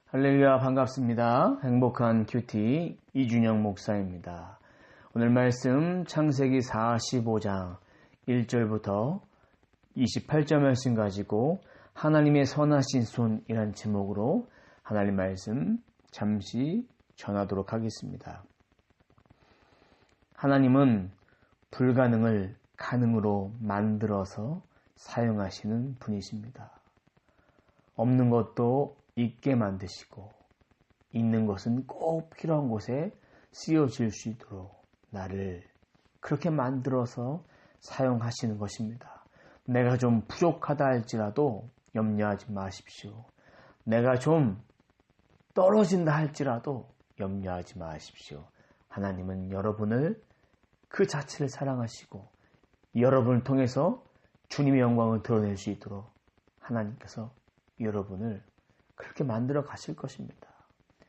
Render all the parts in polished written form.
할렐루야, 반갑습니다. 행복한 큐티 이준영 목사입니다. 오늘 말씀 창세기 45장 1절부터 28절 말씀 가지고 하나님의 선하신 손이란 제목으로 하나님 말씀 잠시 전하도록 하겠습니다. 하나님은 불가능을 가능으로 만들어서 사용하시는 분이십니다. 없는 것도 있게 만드시고 있는 것은 꼭 필요한 곳에 쓰여질 수 있도록 나를 그렇게 만들어서 사용하시는 것입니다. 내가 좀 부족하다 할지라도 염려하지 마십시오. 내가 좀 떨어진다 할지라도 염려하지 마십시오. 하나님은 여러분을 그 자체를 사랑하시고 여러분을 통해서 주님의 영광을 드러낼 수 있도록 하나님께서 여러분을 그렇게 만들어 가실 것입니다.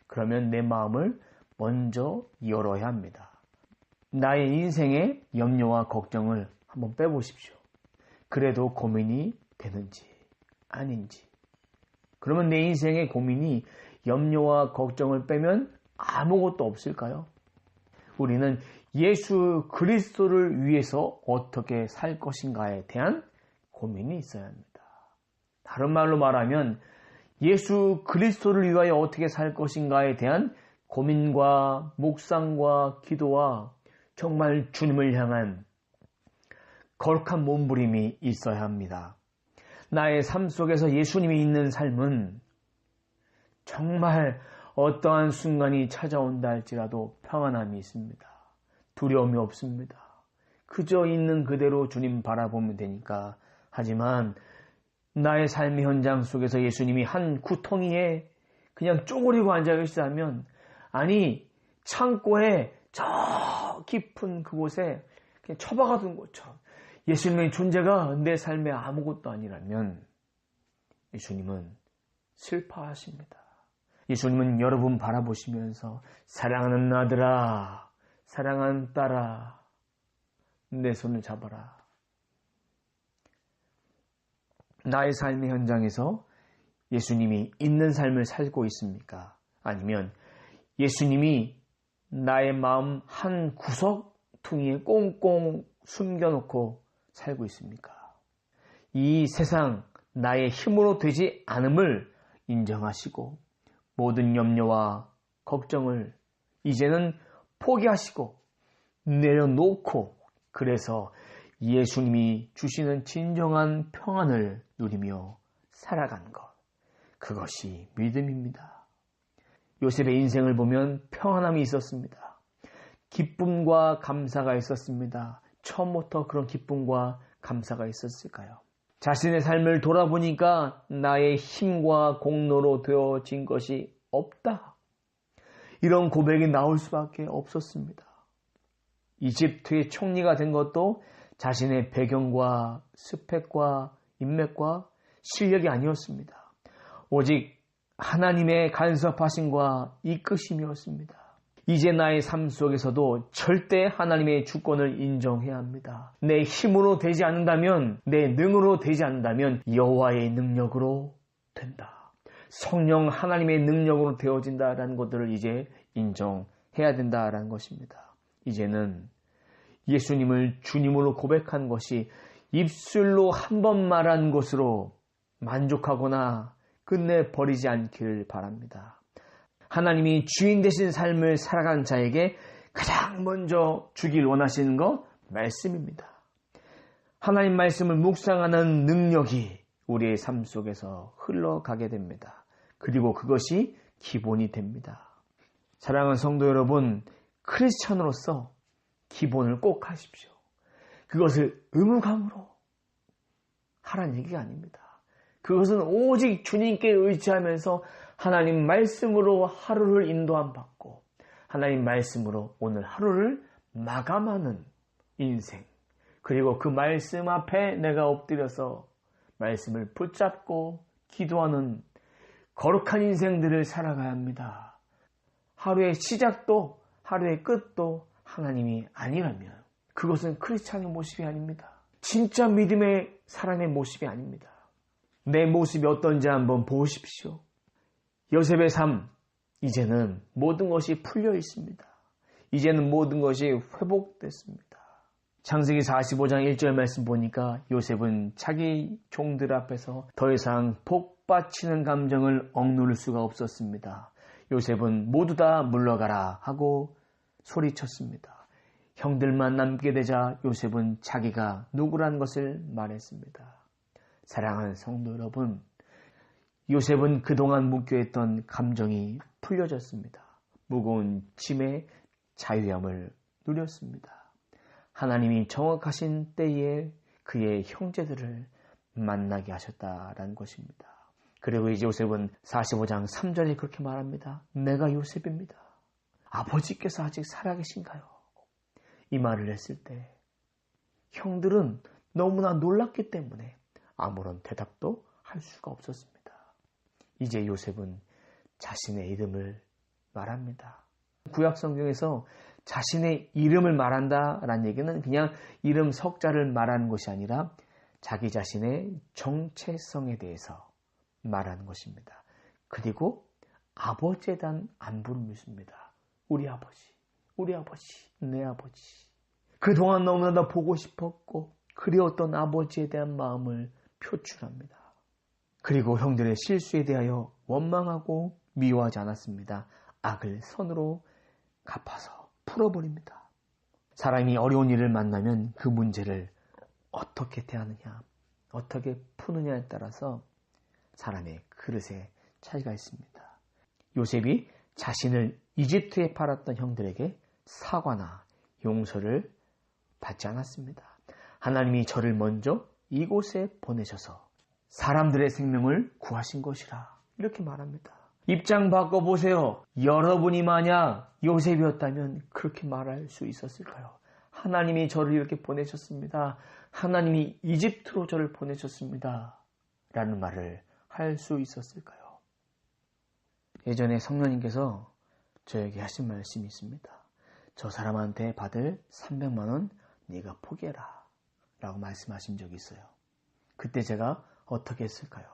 그러면 내 마음을 먼저 열어야 합니다. 나의 인생의 염려와 걱정을 한번 빼보십시오. 그래도 고민이 되는지 아닌지. 그러면 내 인생의 고민이 염려와 걱정을 빼면 아무것도 없을까요? 우리는 예수 그리스도를 위해서 어떻게 살 것인가에 대한 고민이 있어야 합니다. 다른 말로 말하면 예수 그리스도를 위하여 어떻게 살 것인가에 대한 고민과 묵상과 기도와 정말 주님을 향한 거룩한 몸부림이 있어야 합니다. 나의 삶 속에서 예수님이 있는 삶은 정말 어떠한 순간이 찾아온다 할지라도 평안함이 있습니다. 두려움이 없습니다. 그저 있는 그대로 주님 바라보면 되니까. 하지만 나의 삶의 현장 속에서 예수님이 한 구덩이에 그냥 쪼그리고 앉아 계시다면, 아니 창고에 저 깊은 그곳에 그냥 처박아둔 것처럼 예수님의 존재가 내 삶에 아무것도 아니라면 예수님은 슬퍼하십니다. 예수님은 여러분 바라보시면서 사랑하는 아들아, 사랑하는 딸아, 내 손을 잡아라. 나의 삶의 현장에서 예수님이 있는 삶을 살고 있습니까? 아니면 예수님이 나의 마음 한 구석퉁이에 꽁꽁 숨겨놓고 살고 있습니까? 이 세상 나의 힘으로 되지 않음을 인정하시고 모든 염려와 걱정을 이제는 포기하시고 내려놓고, 그래서 예수님이 주시는 진정한 평안을 누리며 살아간 것, 그것이 믿음입니다. 요셉의 인생을 보면 평안함이 있었습니다. 기쁨과 감사가 있었습니다. 처음부터 그런 기쁨과 감사가 있었을까요? 자신의 삶을 돌아보니까 나의 힘과 공로로 되어진 것이 없다. 이런 고백이 나올 수밖에 없었습니다. 이집트의 총리가 된 것도 자신의 배경과 스펙과 인맥과 실력이 아니었습니다. 오직 하나님의 간섭하심과 이끄심이었습니다. 이제 나의 삶 속에서도 절대 하나님의 주권을 인정해야 합니다. 내 힘으로 되지 않는다면, 내 능으로 되지 않는다면 여호와의 능력으로 된다. 성령 하나님의 능력으로 되어진다라는 것들을 이제 인정해야 된다라는 것입니다. 이제는 예수님을 주님으로 고백한 것이 입술로 한 번 말한 것으로 만족하거나 끝내 버리지 않기를 바랍니다. 하나님이 주인 되신 삶을 살아가는 자에게 가장 먼저 주길 원하시는 것, 말씀입니다. 하나님 말씀을 묵상하는 능력이 우리의 삶 속에서 흘러가게 됩니다. 그리고 그것이 기본이 됩니다. 사랑하는 성도 여러분, 크리스찬으로서 기본을 꼭 하십시오. 그것을 의무감으로 하라는 얘기가 아닙니다. 그것은 오직 주님께 의지하면서 하나님 말씀으로 하루를 인도함 받고 하나님 말씀으로 오늘 하루를 마감하는 인생, 그리고 그 말씀 앞에 내가 엎드려서 말씀을 붙잡고 기도하는 거룩한 인생들을 살아가야 합니다. 하루의 시작도 하루의 끝도 하나님이 아니라면 그것은 크리스찬의 모습이 아닙니다. 진짜 믿음의 사람의 모습이 아닙니다. 내 모습이 어떤지 한번 보십시오. 요셉의 삶, 이제는 모든 것이 풀려 있습니다. 이제는 모든 것이 회복됐습니다. 창세기 45장 1절 말씀 보니까 요셉은 자기 종들 앞에서 더 이상 복받치는 감정을 억누를 수가 없었습니다. 요셉은 모두 다 물러가라 하고 소리쳤습니다. 형들만 남게 되자 요셉은 자기가 누구라는 것을 말했습니다. 사랑하는 성도 여러분, 요셉은 그동안 묶여있던 감정이 풀려졌습니다. 무거운 짐의 자유함을 누렸습니다. 하나님이 정확하신 때에 그의 형제들을 만나게 하셨다라는 것입니다. 그리고 이제 요셉은 45장 3절에 그렇게 말합니다. 내가 요셉입니다. 아버지께서 아직 살아계신가요? 이 말을 했을 때 형들은 너무나 놀랐기 때문에 아무런 대답도 할 수가 없었습니다. 이제 요셉은 자신의 이름을 말합니다. 구약 성경에서 자신의 이름을 말한다라는 얘기는 그냥 이름 석자를 말하는 것이 아니라 자기 자신의 정체성에 대해서 말하는 것입니다. 그리고 아버지에 대한 안부를 묻습니다. 우리 아버지, 내 아버지. 그동안 너무나 보고 싶었고 그리웠던 아버지에 대한 마음을 표출합니다. 그리고 형들의 실수에 대하여 원망하고 미워하지 않았습니다. 악을 선으로 갚아서 풀어버립니다. 사람이 어려운 일을 만나면 그 문제를 어떻게 대하느냐, 어떻게 푸느냐에 따라서 사람의 그릇에 차이가 있습니다. 요셉이 자신을 이집트에 팔았던 형들에게 사과나 용서를 받지 않았습니다. 하나님이 저를 먼저 이곳에 보내셔서 사람들의 생명을 구하신 것이라 이렇게 말합니다. 입장 바꿔보세요. 여러분이 만약 요셉이었다면 그렇게 말할 수 있었을까요? 하나님이 저를 이렇게 보내셨습니다. 하나님이 이집트로 저를 보내셨습니다. 라는 말을 할 수 있었을까요? 예전에 성령님께서 저에게 하신 말씀이 있습니다. 저 사람한테 받을 300만 원 네가 포기해라 라고 말씀하신 적이 있어요. 그때 제가 어떻게 했을까요?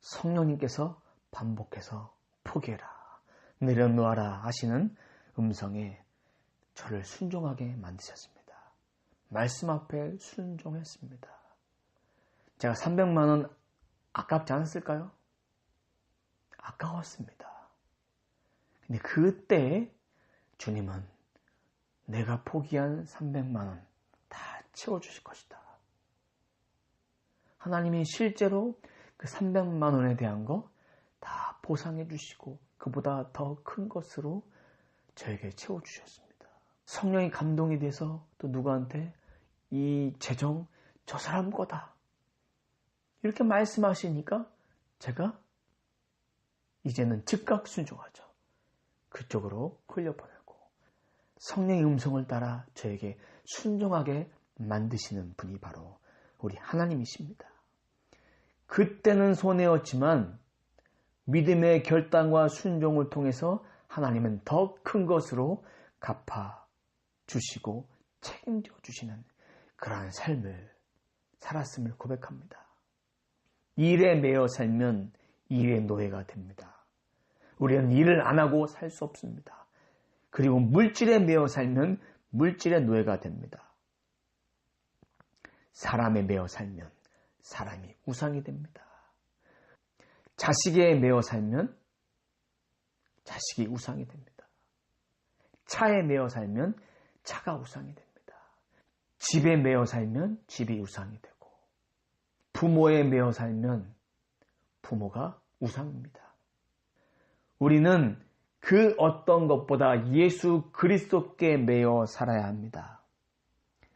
성령님께서 반복해서 포기해라, 내려놓아라 하시는 음성에 저를 순종하게 만드셨습니다. 말씀 앞에 순종했습니다. 제가 300만 원 아깝지 않았을까요? 아까웠습니다. 근데 그때 주님은 내가 포기한 300만 원 다 채워주실 것이다. 하나님이 실제로 그 300만 원에 대한 거 다 보상해 주시고 그보다 더 큰 것으로 저에게 채워주셨습니다. 성령이 감동이 돼서 또 누구한테 이 재정 저 사람 거다 이렇게 말씀하시니까 제가 이제는 즉각 순종하죠. 그쪽으로 흘려보내고 성령의 음성을 따라 저에게 순종하게 만드시는 분이 바로 우리 하나님이십니다. 그때는 손해였지만 믿음의 결단과 순종을 통해서 하나님은 더 큰 것으로 갚아주시고 책임져 주시는 그러한 삶을 살았음을 고백합니다. 일에 매여 살면 일의 노예가 됩니다. 우리는 일을 안 하고 살 수 없습니다. 그리고 물질에 매여 살면 물질의 노예가 됩니다. 사람에 매여 살면 사람이 우상이 됩니다. 자식에 매여 살면 자식이 우상이 됩니다. 차에 매여 살면 차가 우상이 됩니다. 집에 매여 살면 집이 우상이 되고 부모에 매여 살면 부모가 우상입니다. 우리는 그 어떤 것보다 예수 그리스도께 매여 살아야 합니다.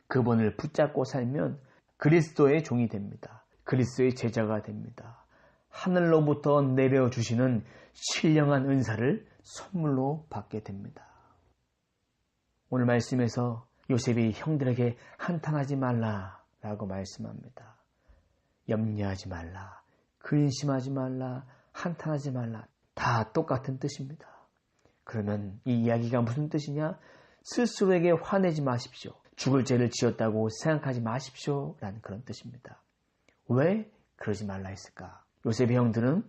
그분을 붙잡고 살면 그리스도의 종이 됩니다. 그리스도의 제자가 됩니다. 하늘로부터 내려주시는 신령한 은사를 선물로 받게 됩니다. 오늘 말씀에서 요셉이 형들에게 한탄하지 말라라고 말씀합니다. 염려하지 말라, 근심하지 말라, 한탄하지 말라. 다 똑같은 뜻입니다. 그러면 이 이야기가 무슨 뜻이냐? 스스로에게 화내지 마십시오. 죽을 죄를 지었다고 생각하지 마십시오. 라는 그런 뜻입니다. 왜 그러지 말라 했을까? 요셉의 형들은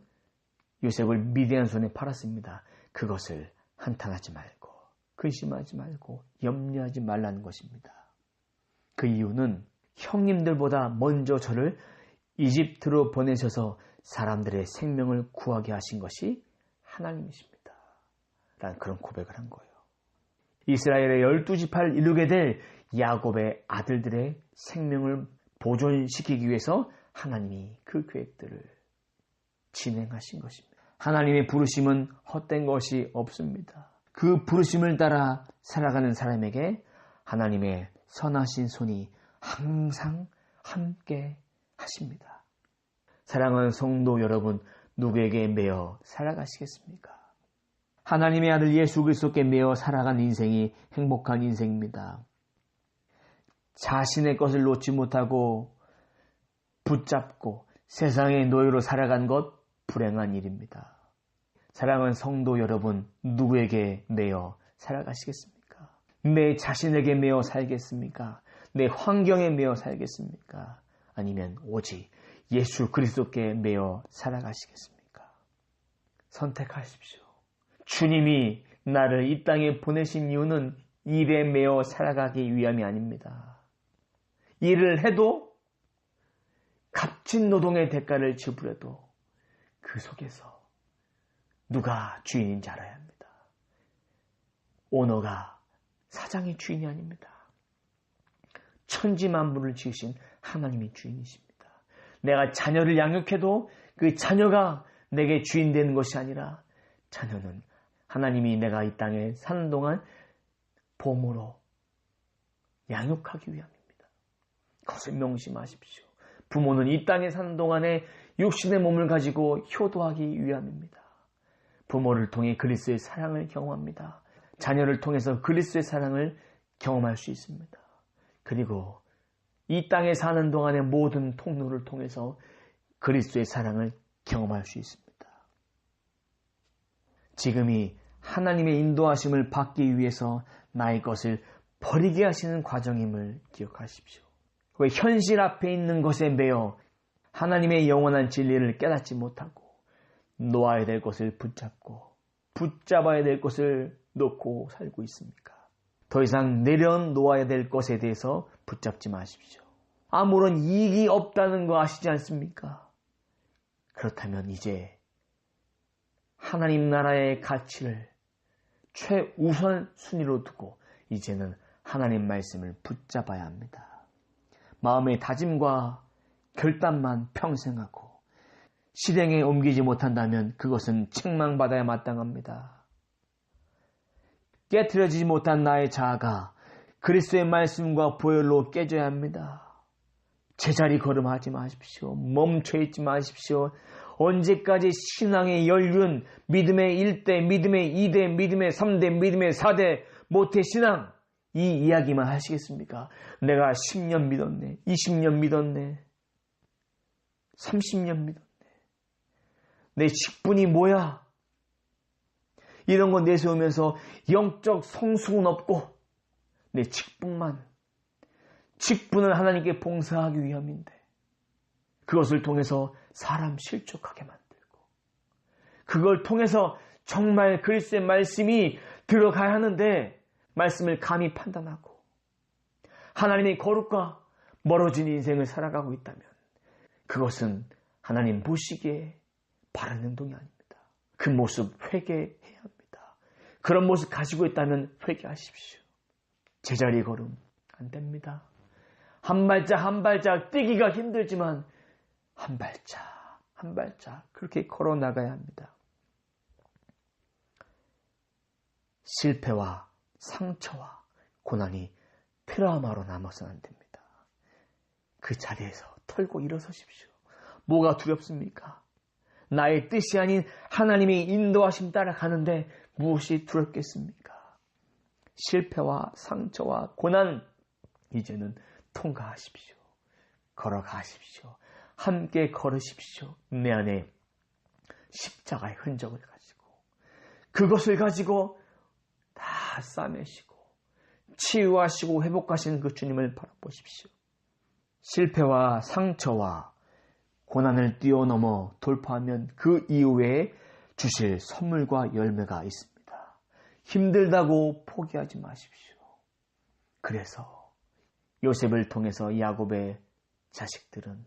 요셉을 미디안 손에 팔았습니다. 그것을 한탄하지 말고 근심하지 말고 염려하지 말라는 것입니다. 그 이유는 형님들보다 먼저 저를 이집트로 보내셔서 사람들의 생명을 구하게 하신 것이 하나님이십니다. 라는 그런 고백을 한 거예요. 이스라엘의 12지파를 이루게 될 야곱의 아들들의 생명을 보존시키기 위해서 하나님이 그 계획들을 진행하신 것입니다. 하나님의 부르심은 헛된 것이 없습니다. 그 부르심을 따라 살아가는 사람에게 하나님의 선하신 손이 항상 함께 하십니다. 사랑하는 성도 여러분, 누구에게 매여 살아가시겠습니까? 하나님의 아들 예수 그리스도께 매여 살아간 인생이 행복한 인생입니다. 자신의 것을 놓지 못하고 붙잡고 세상의 노예로 살아간 것 불행한 일입니다. 사랑하는 성도 여러분, 누구에게 매여 살아가시겠습니까? 내 자신에게 매여 살겠습니까? 내 환경에 매여 살겠습니까? 아니면 오직 예수 그리스도께 매여 살아가시겠습니까? 선택하십시오. 주님이 나를 이 땅에 보내신 이유는 일에 매여 살아가기 위함이 아닙니다. 일을 해도 값진 노동의 대가를 지불해도 그 속에서 누가 주인인지 알아야 합니다. 오너가 사장이 주인이 아닙니다. 천지만물을 지으신 하나님이 주인이십니다. 내가 자녀를 양육해도 그 자녀가 내게 주인 되는 것이 아니라 자녀는 하나님이 내가 이 땅에 사는 동안 보모로 양육하기 위함입니다. 그것을 명심하십시오. 부모는 이 땅에 사는 동안에 육신의 몸을 가지고 효도하기 위함입니다. 부모를 통해 그리스도의 사랑을 경험합니다. 자녀를 통해서 그리스도의 사랑을 경험할 수 있습니다. 그리고 이 땅에 사는 동안의 모든 통로를 통해서 그리스도의 사랑을 경험할 수 있습니다. 지금이 하나님의 인도하심을 받기 위해서 나의 것을 버리게 하시는 과정임을 기억하십시오. 왜 현실 앞에 있는 것에 매여 하나님의 영원한 진리를 깨닫지 못하고 놓아야 될 것을 붙잡고 붙잡아야 될 것을 놓고 살고 있습니까? 더 이상 내려놓아야 될 것에 대해서 붙잡지 마십시오. 아무런 이익이 없다는 거 아시지 않습니까? 그렇다면 이제 하나님 나라의 가치를 최우선 순위로 두고 이제는 하나님 말씀을 붙잡아야 합니다. 마음의 다짐과 결단만 평생 하고 실행에 옮기지 못한다면 그것은 책망받아야 마땅합니다. 깨트려지지 못한 나의 자아가 그리스도의 말씀과 보혈로 깨져야 합니다. 제자리 걸음하지 마십시오. 멈춰있지 마십시오. 언제까지 신앙의 연륜, 믿음의 1대, 믿음의 2대, 믿음의 3대, 믿음의 4대, 모태 신앙 이 이야기만 하시겠습니까? 내가 10년 믿었네, 20년 믿었네, 30년 믿었네. 내 직분이 뭐야? 이런 거 내세우면서 영적 성숙은 없고 내 직분은 하나님께 봉사하기 위함인데 그것을 통해서 사람 실족하게 만들고 그걸 통해서 정말 그리스도의 말씀이 들어가야 하는데 말씀을 감히 판단하고 하나님의 거룩과 멀어진 인생을 살아가고 있다면 그것은 하나님 보시기에 바른 행동이 아닙니다. 그 모습 회개해야 합니다. 그런 모습 가지고 있다면 회개하십시오. 제자리 걸음 안 됩니다. 한 발짝 한 발짝 뛰기가 힘들지만 한 발짝 그렇게 걸어 나가야 합니다. 실패와 상처와 고난이 트라우마로 남아서는 안 됩니다. 그 자리에서 털고 일어서십시오. 뭐가 두렵습니까? 나의 뜻이 아닌 하나님의 인도하심 따라 가는데 무엇이 두렵겠습니까? 실패와 상처와 고난 이제는 통과하십시오. 걸어가십시오. 함께 걸으십시오. 내 안에 십자가의 흔적을 가지고 그것을 가지고 다 싸매시고 치유하시고 회복하시는 그 주님을 바라보십시오. 실패와 상처와 고난을 뛰어넘어 돌파하면 그 이후에 주실 선물과 열매가 있습니다. 힘들다고 포기하지 마십시오. 그래서 요셉을 통해서 야곱의 자식들은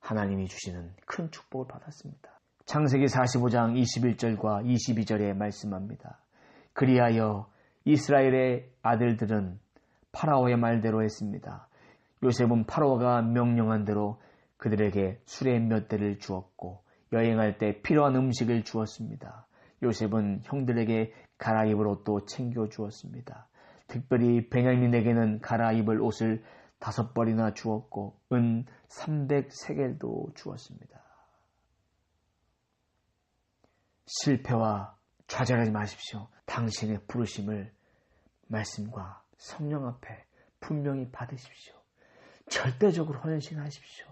하나님이 주시는 큰 축복을 받았습니다. 창세기 45장 21절과 22절에 말씀합니다. 그리하여 이스라엘의 아들들은 파라오의 말대로 했습니다. 요셉은 파라오가 명령한 대로 그들에게 수레 몇 대를 주었고 여행할 때 필요한 음식을 주었습니다. 요셉은 형들에게 갈아입을 옷도 챙겨 주었습니다. 특별히 베냐민에게는 갈아입을 옷을 5벌이나 주었고 은 300세겔도 주었습니다. 실패와 좌절하지 마십시오. 당신의 부르심을 말씀과 성령 앞에 분명히 받으십시오. 절대적으로 헌신하십시오.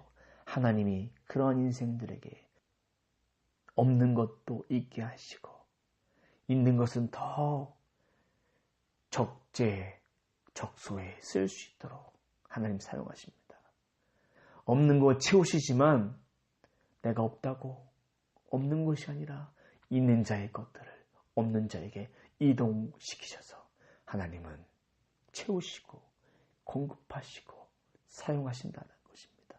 하나님이 그런 인생들에게 없는 것도 있게 하시고 있는 것은 더 적소에 쓸 수 있도록 하나님 사용하십니다. 없는 거 채우시지만 내가 없다고 없는 것이 아니라 있는 자의 것들을 없는 자에게 이동시키셔서 하나님은 채우시고 공급하시고 사용하신다는 것입니다.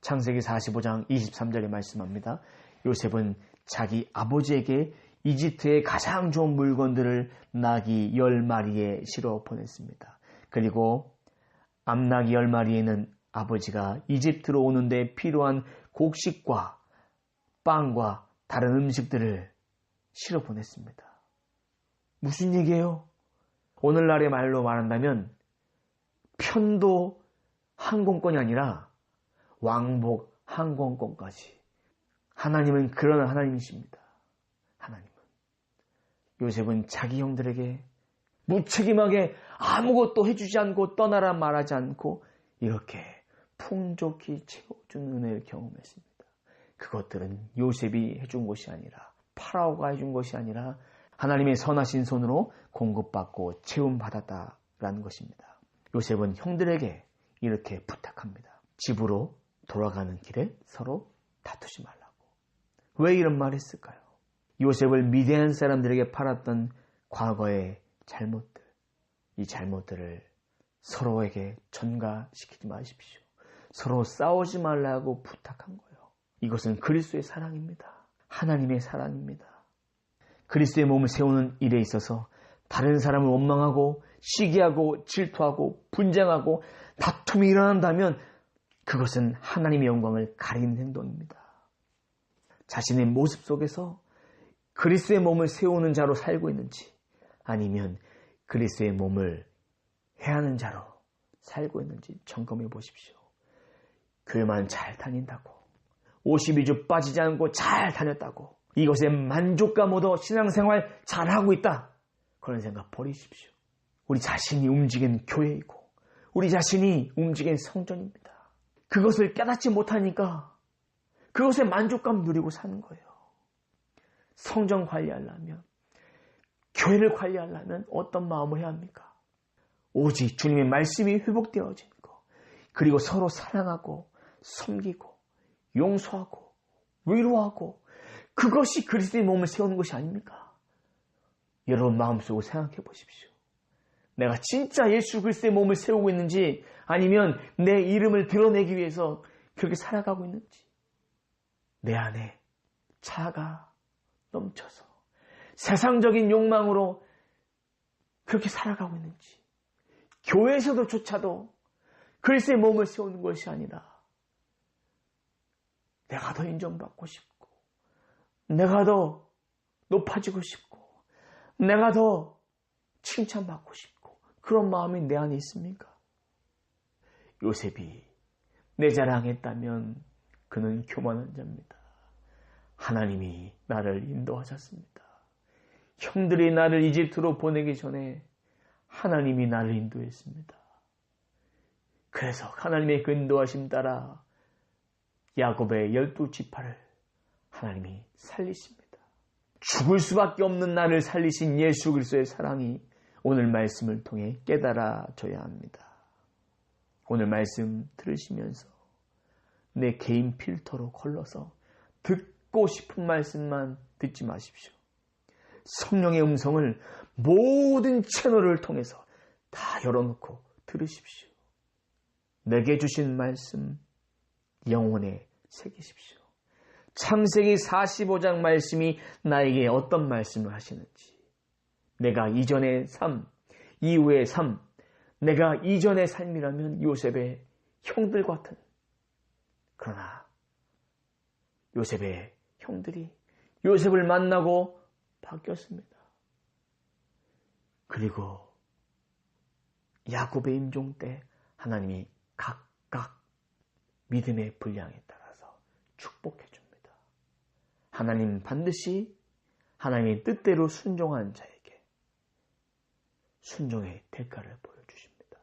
창세기 45장 23절에 말씀합니다. 요셉은 자기 아버지에게 이집트의 가장 좋은 물건들을 나귀 10마리에 실어 보냈습니다. 그리고 암나귀 10마리에는 아버지가 이집트로 오는데 필요한 곡식과 빵과 다른 음식들을 실어 보냈습니다. 무슨 얘기예요? 오늘날의 말로 말한다면 편도 항공권이 아니라 왕복 항공권까지. 하나님은 그런 하나님이십니다. 하나님은. 요셉은 자기 형들에게 무책임하게 아무것도 해주지 않고 떠나라 말하지 않고 이렇게 풍족히 채워준 은혜를 경험했습니다. 그것들은 요셉이 해준 것이 아니라 파라오가 해준 것이 아니라 하나님의 선하신 손으로 공급받고 채움받았다라는 것입니다. 요셉은 형들에게 이렇게 부탁합니다. 집으로 돌아가는 길에 서로 다투지 말라고. 왜 이런 말을 했을까요? 요셉을 미디안 사람들에게 팔았던 과거의 잘못들, 이 잘못들을 서로에게 전가시키지 마십시오. 서로 싸우지 말라고 부탁한 거예요. 이것은 그리스도의 사랑입니다. 하나님의 사랑입니다. 그리스도의 몸을 세우는 일에 있어서 다른 사람을 원망하고 시기하고 질투하고 분쟁하고 다툼이 일어난다면 그것은 하나님의 영광을 가리는 행동입니다. 자신의 모습 속에서 그리스도의 몸을 세우는 자로 살고 있는지 아니면 그리스도의 몸을 해하는 자로 살고 있는지 점검해 보십시오. 교회만 잘 다닌다고 52주 빠지지 않고 잘 다녔다고 이것에 만족감 얻어 신앙생활 잘하고 있다. 그런 생각 버리십시오. 우리 자신이 움직이는 교회이고 우리 자신이 움직이는 성전입니다. 그것을 깨닫지 못하니까 그것에 만족감 누리고 사는 거예요. 성전 관리하려면 교회를 관리하려면 어떤 마음을 해야 합니까? 오직 주님의 말씀이 회복되어지는 것 그리고 서로 사랑하고 섬기고 용서하고 위로하고 그것이 그리스도의 몸을 세우는 것이 아닙니까? 여러분 마음속으로 생각해 보십시오. 내가 진짜 예수 그리스도의 몸을 세우고 있는지 아니면 내 이름을 드러내기 위해서 그렇게 살아가고 있는지 내 안에 차가 넘쳐서 세상적인 욕망으로 그렇게 살아가고 있는지 교회에서도조차도 그리스도의 몸을 세우는 것이 아니라 내가 더 인정받고 싶고 내가 더 높아지고 싶고 내가 더 칭찬받고 싶고 그런 마음이 내 안에 있습니까? 요셉이 내 자랑했다면 그는 교만한 자입니다. 하나님이 나를 인도하셨습니다. 형들이 나를 이집트로 보내기 전에 하나님이 나를 인도했습니다. 그래서 하나님의 그 인도하심 따라 야곱의 12지파를 하나님이 살리십니다. 죽을 수밖에 없는 나를 살리신 예수 그리스도의 사랑이 오늘 말씀을 통해 깨달아져야 합니다. 오늘 말씀 들으시면서 내 개인 필터로 걸러서 듣고 듣고 싶은 말씀만 듣지 마십시오. 성령의 음성을 모든 채널을 통해서 다 열어놓고 들으십시오. 내게 주신 말씀 영혼에 새기십시오. 창세기 45장 말씀이 나에게 어떤 말씀을 하시는지, 내가 이전의 삶, 이후의 삶, 내가 이전의 삶이라면 요셉의 형들 같은, 그러나 요셉의 형들이 요셉을 만나고 바뀌었습니다. 그리고 야곱의 임종 때 하나님이 각각 믿음의 분량에 따라서 축복해 줍니다. 하나님 반드시 하나님의 뜻대로 순종한 자에게 순종의 대가를 보여주십니다.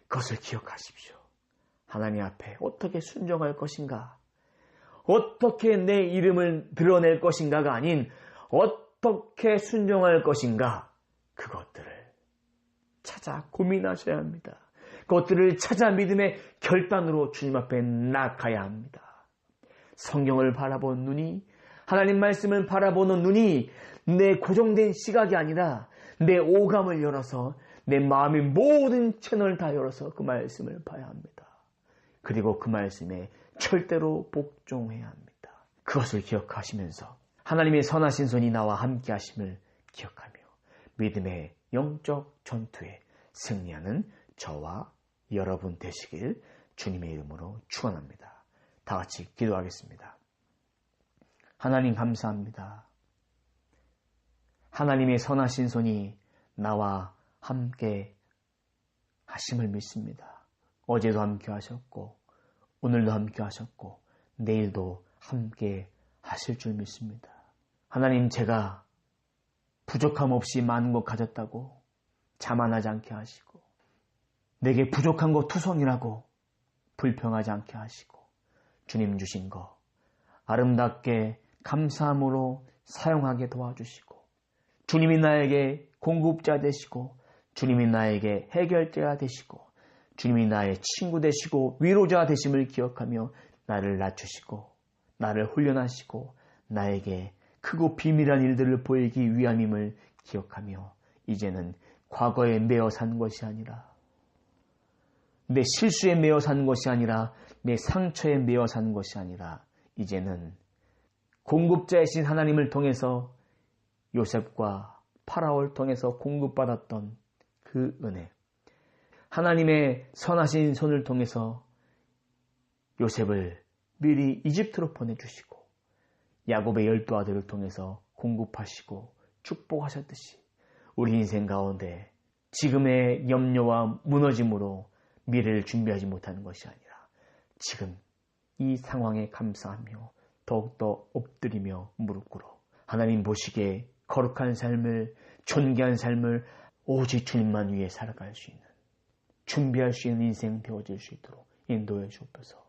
그것을 기억하십시오. 하나님 앞에 어떻게 순종할 것인가, 어떻게 내 이름을 드러낼 것인가가 아닌 어떻게 순종할 것인가, 그것들을 찾아 고민하셔야 합니다. 그것들을 찾아 믿음의 결단으로 주님 앞에 나아가야 합니다. 성경을 바라본 눈이, 하나님 말씀을 바라보는 눈이 내 고정된 시각이 아니라 내 오감을 열어서 내 마음의 모든 채널을 다 열어서 그 말씀을 봐야 합니다. 그리고 그 말씀에 절대로 복종해야 합니다. 그것을 기억하시면서 하나님의 선하신 손이 나와 함께 하심을 기억하며 믿음의 영적 전투에 승리하는 저와 여러분 되시길 주님의 이름으로 축원합니다. 다 같이 기도하겠습니다. 하나님 감사합니다. 하나님의 선하신 손이 나와 함께 하심을 믿습니다. 어제도 함께 하셨고 오늘도 함께 하셨고 내일도 함께 하실 줄 믿습니다. 하나님, 제가 부족함 없이 많은 것 가졌다고 자만하지 않게 하시고 내게 부족한 거 투성이라고 불평하지 않게 하시고 주님 주신 거 아름답게 감사함으로 사용하게 도와주시고 주님이 나에게 공급자 되시고 주님이 나에게 해결자가 되시고 주님이 나의 친구 되시고 위로자 되심을 기억하며 나를 낮추시고 나를 훈련하시고 나에게 크고 비밀한 일들을 보이기 위함임을 기억하며 이제는 과거에 매어 산 것이 아니라 내 실수에 매어 산 것이 아니라 내 상처에 매어 산 것이 아니라 이제는 공급자이신 하나님을 통해서 요셉과 파라오를 통해서 공급받았던 그 은혜, 하나님의 선하신 손을 통해서 요셉을 미리 이집트로 보내주시고 야곱의 12아들을 통해서 공급하시고 축복하셨듯이 우리 인생 가운데 지금의 염려와 무너짐으로 미래를 준비하지 못하는 것이 아니라 지금 이 상황에 감사하며 더욱더 엎드리며 무릎 꿇어 하나님 보시기에 거룩한 삶을, 존귀한 삶을 오직 주님만 위해 살아갈 수 있는, 준비할 수 있는 인생 되어질 수 있도록 인도해 주옵소서.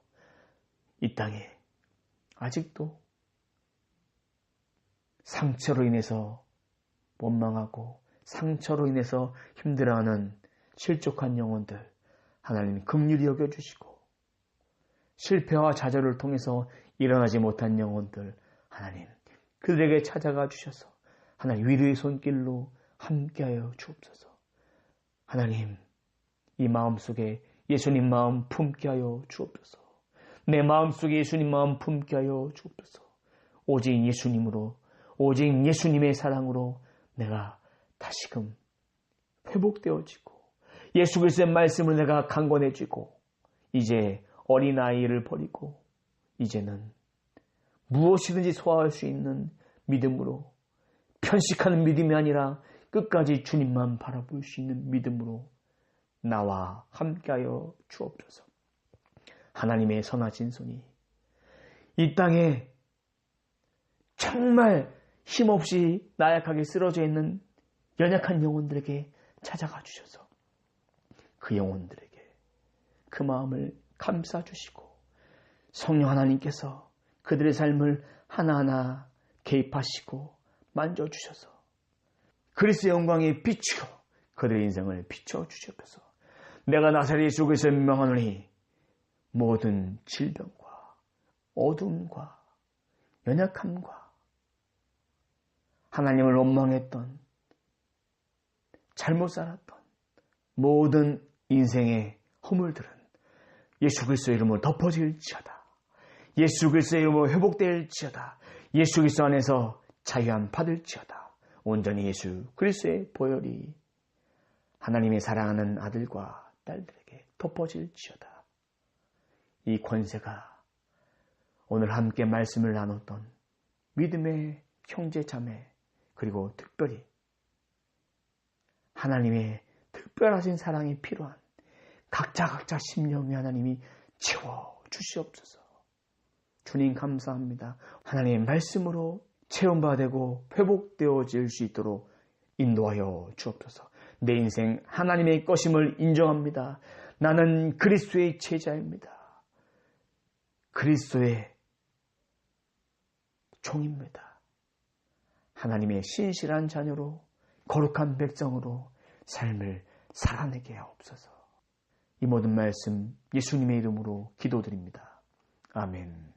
이 땅에 아직도 상처로 인해서 원망하고 상처로 인해서 힘들어하는 실족한 영혼들 하나님 긍휼히 여겨주시고 실패와 좌절을 통해서 일어나지 못한 영혼들 하나님 그들에게 찾아가 주셔서 하나님 위로의 손길로 함께하여 주옵소서. 하나님 이 마음속에 예수님 마음 품게 하여 주옵소서. 내 마음속에 예수님 마음 품게 하여 주옵소서. 오직 예수님으로 오직 예수님의 사랑으로 내가 다시금 회복되어지고 예수 그리스도의 말씀을 내가 강건해지고 이제 어린아이를 버리고 이제는 무엇이든지 소화할 수 있는 믿음으로 편식하는 믿음이 아니라 끝까지 주님만 바라볼 수 있는 믿음으로 나와 함께하여 주옵소서. 하나님의 선하신 손이 이 땅에 정말 힘없이 나약하게 쓰러져 있는 연약한 영혼들에게 찾아가 주셔서 그 영혼들에게 그 마음을 감싸주시고 성령 하나님께서 그들의 삶을 하나하나 개입하시고 만져주셔서 그리스도의 영광에 비추어 그들의 인생을 비춰주시옵소서. 내가 나사렛 예수 그리스도의 명하노니 모든 질병과 어둠과 연약함과 하나님을 원망했던, 잘못 살았던 모든 인생의 허물들은 예수 그리스도의 이름으로 덮어질지어다. 예수 그리스도의 이름으로 회복될지어다. 예수 그리스도 안에서 자유함 받을지어다. 온전히 예수 그리스도의 보혈이 하나님의 사랑하는 아들과 딸들에게 덮어질지어다. 이 권세가 오늘 함께 말씀을 나눴던 믿음의 형제 자매, 그리고 특별히 하나님의 특별하신 사랑이 필요한 각자 심령에 하나님이 채워주시옵소서. 주님 감사합니다. 하나님의 말씀으로 체험받고 회복되어질 수 있도록 인도하여 주옵소서. 내 인생 하나님의 것임을 인정합니다. 나는 그리스도의 제자입니다. 그리스도의 종입니다. 하나님의 신실한 자녀로 거룩한 백성으로 삶을 살아내게 하옵소서. 이 모든 말씀 예수님의 이름으로 기도드립니다. 아멘.